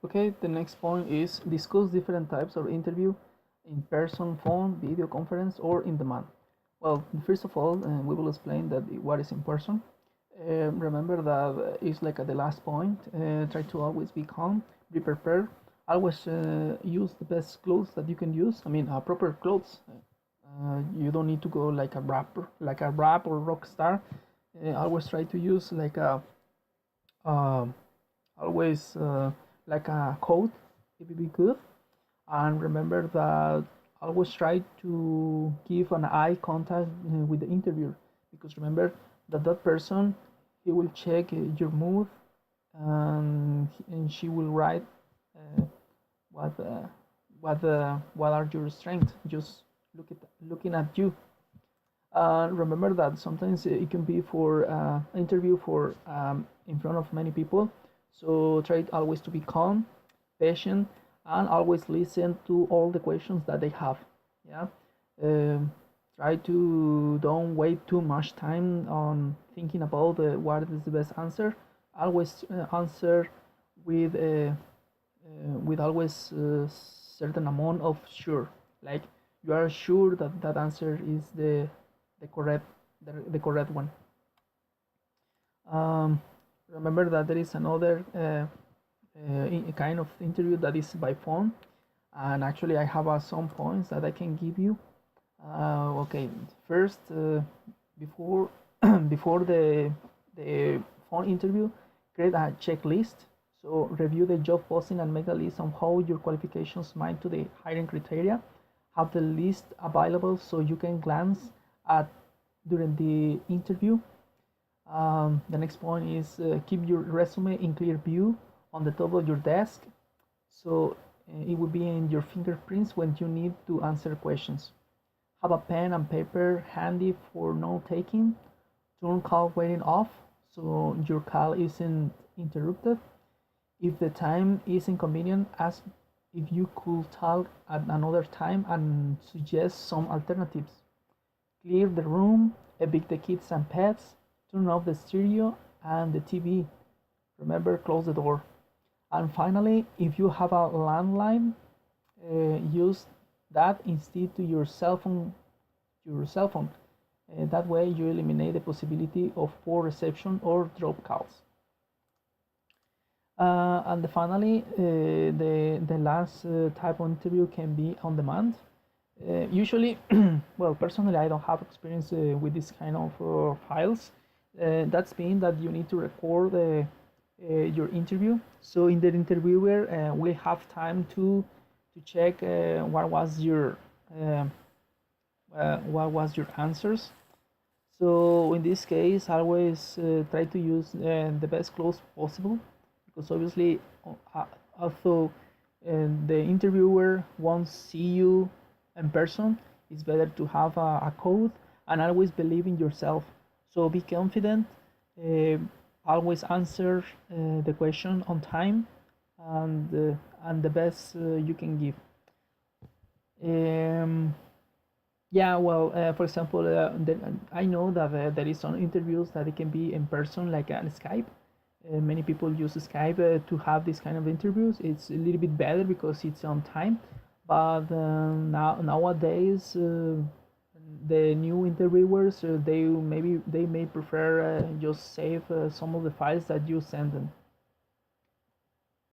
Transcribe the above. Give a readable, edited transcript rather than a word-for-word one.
Okay, the next point is discuss different types of interview: in person, phone, video conference, or in demand. Well, first of all, we will explain that what is in person. Remember that it's like at the last point. Try to always be calm, be prepared. Always use the best clothes that you can use. I mean, proper clothes. You don't need to go like a rap or rock star. Always try to use like a um, always like a coat. It will be good. And remember that always try to give an eye contact with the interviewer, because remember that that person, he will check your mood, and she will write uh, what what are your strengths, just looking at you. Remember that sometimes it can be for interview for in front of many people, so try always to be calm, patient, and always listen to all the questions that they have. Yeah. um, Try to don't wait too much time on thinking about what is the best answer. Always answer with with always certain amount of sure, like you are sure that that answer is the correct the correct one. um, Remember that there is another kind of interview that is by phone, and actually I have some points that I can give you. Okay, first, before before the phone interview, create a checklist. So review the job posting and make a list on how your qualifications match to the hiring criteria. Have the list available so you can glance at during the interview. The next point is keep your resume in clear view on the top of your desk, so it will be in your fingerprints when you need to answer questions. Have a pen and paper handy for note taking. Turn call waiting off so your call isn't interrupted. If the time is inconvenient, ask if you could talk at another time and suggest some alternatives. Clear the room, evict the kids and pets, turn off the stereo and the TV. Remember, close the door. And finally, if you have a landline, use that instead to your cell phone. That way, you eliminate the possibility of poor reception or drop calls. And finally, the last type of interview can be on demand. Usually, well, personally, I don't have experience with this kind of files. That's mean that you need to record your interview. So in the interviewer, we have time to check uh, what was your answers. So in this case, always try to use the best clothes possible, because obviously, uh, although the interviewer won't see you in person, it's better to have a code, and always believe in yourself. So be confident, uh, always answer the question on time, and the best you can give. Um, yeah, well, for example, I know that there is some interviews that it can be in person, like on Skype. Many people use Skype to have this kind of interviews. It's a little bit better because it's on time, but nowadays the new interviewers they may prefer just save some of the files that you send them.